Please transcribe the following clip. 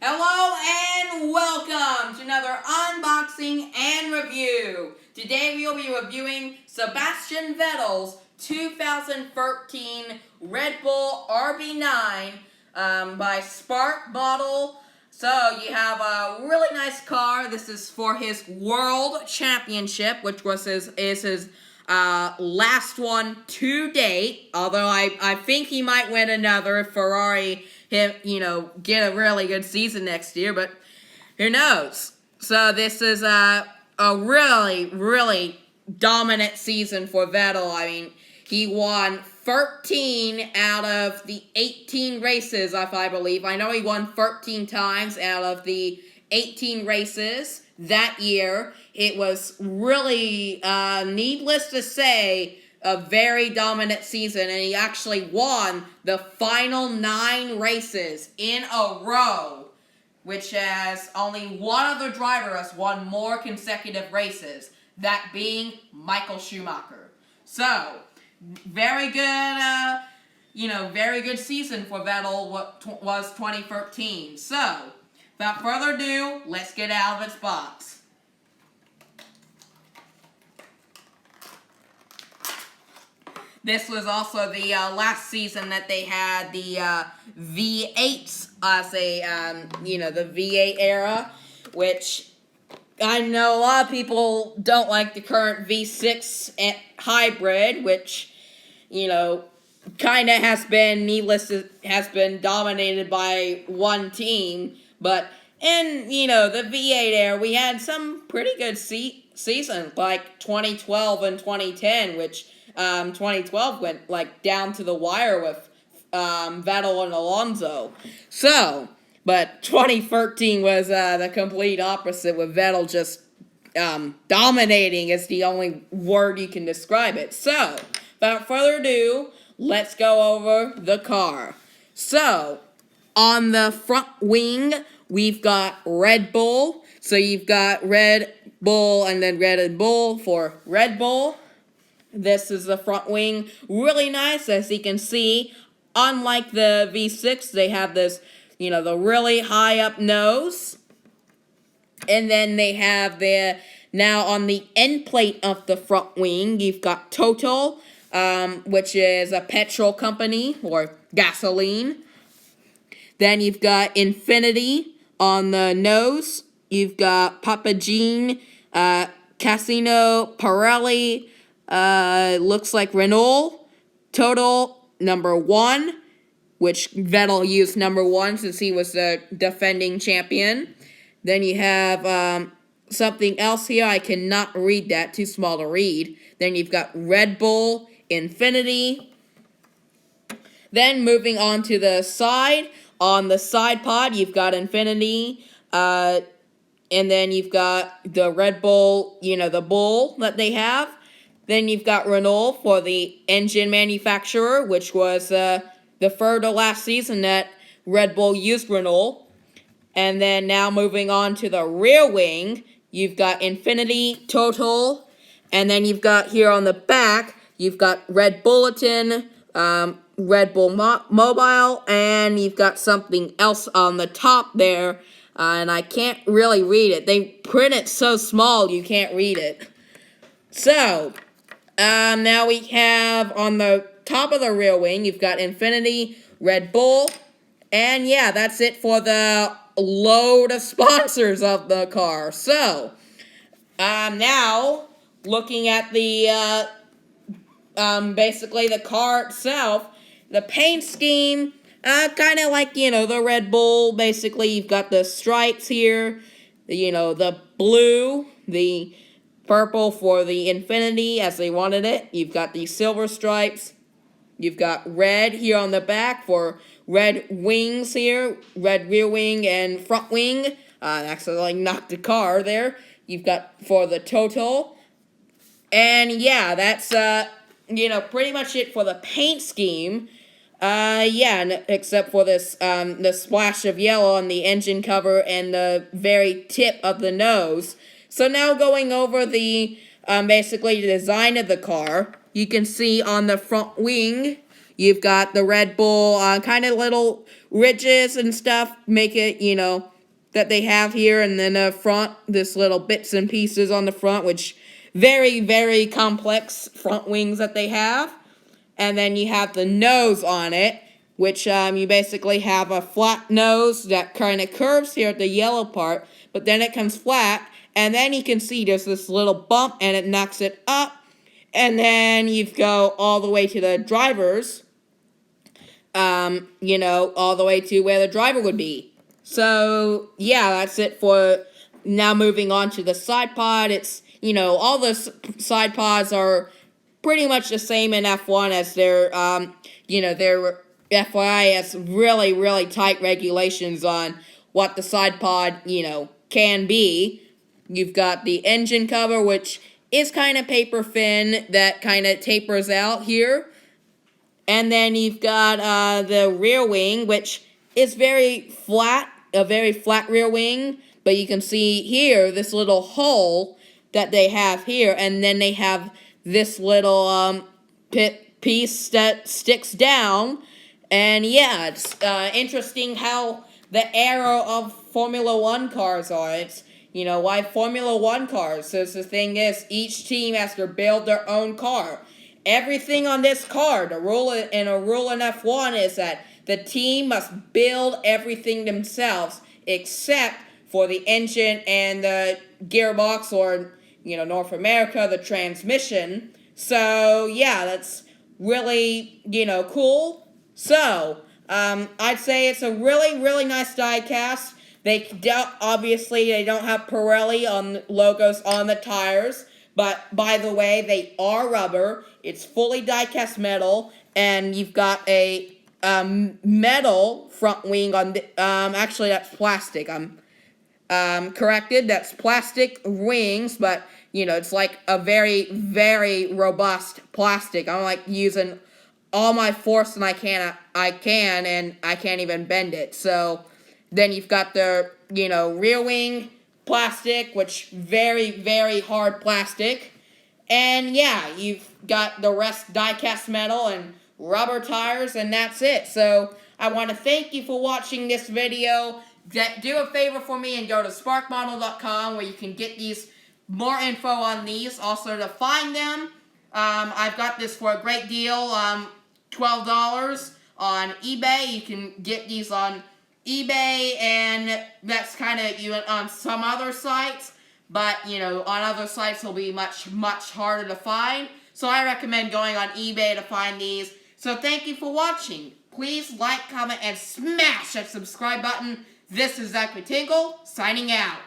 Hello and welcome to another unboxing and review. Today we will be reviewing Sebastian Vettel's 2013 Red Bull RB9 by Spark Model. So you have a really nice car. This is for his World Championship, which was his last one to date. Although I think he might win another if Ferrari get a really good season next year, but who knows? So this is a really, really dominant season for Vettel. I mean, he won 13 out of the 18 races, if I believe. I know he won 13 times out of the 18 races that year. It was really, needless to say, a very dominant season, and he actually won the final 9 races in a row, which has only one other driver has won more consecutive races, that being Michael Schumacher. So, very good, very good season for Vettel was 2013. So, without further ado, let's get out of its box. This was also the last season that they had the V8s as a, the V8 era, which I know a lot of people don't like the current V6 hybrid, which, kind of has been dominated by one team. But in, the V8 era, we had some pretty good seasons, like 2012 and 2010, which 2012 went down to the wire with Vettel and Alonso. So, but 2013 was the complete opposite, with Vettel just dominating is the only word you can describe it. So, without further ado, let's go over the car. So, on the front wing, we've got Red Bull. So you've got Red Bull and then Red Bull for Red Bull. This is the front wing. Really nice, as you can see. Unlike the V6, they have this, the really high up nose. And then they have now on the end plate of the front wing, you've got Total, which is a petrol company, or gasoline. Then you've got Infinity on the nose. You've got Papagene, Casino, Pirelli, looks like Renault, Total, number 1, which Vettel used number 1 since he was the defending champion. Then you have something else here. I cannot read that, too small to read. Then you've got Red Bull, Infinity. Then moving on to the side. On the side pod, you've got Infinity, and then you've got the Red Bull, the Bull that they have. Then you've got Renault for the engine manufacturer, which was the third to last season that Red Bull used Renault. And then now moving on to the rear wing, you've got Infinity, Total, and then you've got here on the back, you've got Red Bulletin, Red Bull Mobile, and you've got something else on the top there, and I can't really read it. They print it so small you can't read it. So, now we have on the top of the rear wing, you've got Infinity, Red Bull, and yeah, that's it for the load of sponsors of the car. So, now, looking at the, basically the car itself, the paint scheme, kind of like, the Red Bull. Basically, you've got the stripes here, the blue, the purple for the Infinity as they wanted it. You've got the silver stripes. You've got red here on the back for red wings here, red rear wing and front wing. Actually, knocked the car there. You've got for the Total. And yeah, that's, pretty much it for the paint scheme. Except for this, the splash of yellow on the engine cover and the very tip of the nose. So now going over the, basically the design of the car, you can see on the front wing, you've got the Red Bull, kind of little ridges and stuff, make it, that they have here, and then the front, this little bits and pieces on the front, which very, very complex front wings that they have. And then you have the nose on it, which you basically have a flat nose that kind of curves here at the yellow part, but then it comes flat, and then you can see there's this little bump, and it knocks it up, and then you go all the way to the driver's, you know, all the way to where the driver would be. So, yeah, that's it for now. Moving on to the side pod. It's, you know, all the side pods are pretty much the same in F1 as their, you know, their FYI has really, really tight regulations on what the side pod, you know, can be. You've got the engine cover, which is kind of paper thin, that kind of tapers out here. And then you've got the rear wing, which is very flat, a very flat rear wing. But you can see here, this little hole that they have here. And then they have this little piece that sticks down. And yeah, it's interesting how the era of Formula 1 cars are. It's, you know, why Formula 1 cars? So the thing is, each team has to build their own car. Everything on this car, the rule in F1 is that the team must build everything themselves except for the engine and the gearbox, or, you know, North America, the transmission. So, yeah, that's really, you know, cool. So, I'd say it's a really, really nice diecast. Obviously, they don't have Pirelli on logos on the tires. But, by the way, they are rubber. It's fully die-cast metal. And you've got a metal front wing on the... actually, that's plastic. I'm corrected. That's plastic wings. But, you know, it's like a very, very robust plastic. I'm, like, using all my force and I can, and I can't even bend it. So, then you've got the, you know, rear wing plastic, which very, very hard plastic. And yeah, you've got the rest die-cast metal and rubber tires, and that's it. So I want to thank you for watching this video. Do a favor for me and go to sparkmodel.com where you can get these more info on these. Also, to find them, I've got this for a great deal, $12 on eBay. You can get these on eBay, and that's kind of even on some other sites, but, you know, on other sites it'll be much, much harder to find. So I recommend going on eBay to find these. So thank you for watching. Please like, comment, and smash that subscribe button. This is Zachary Tinkle, signing out.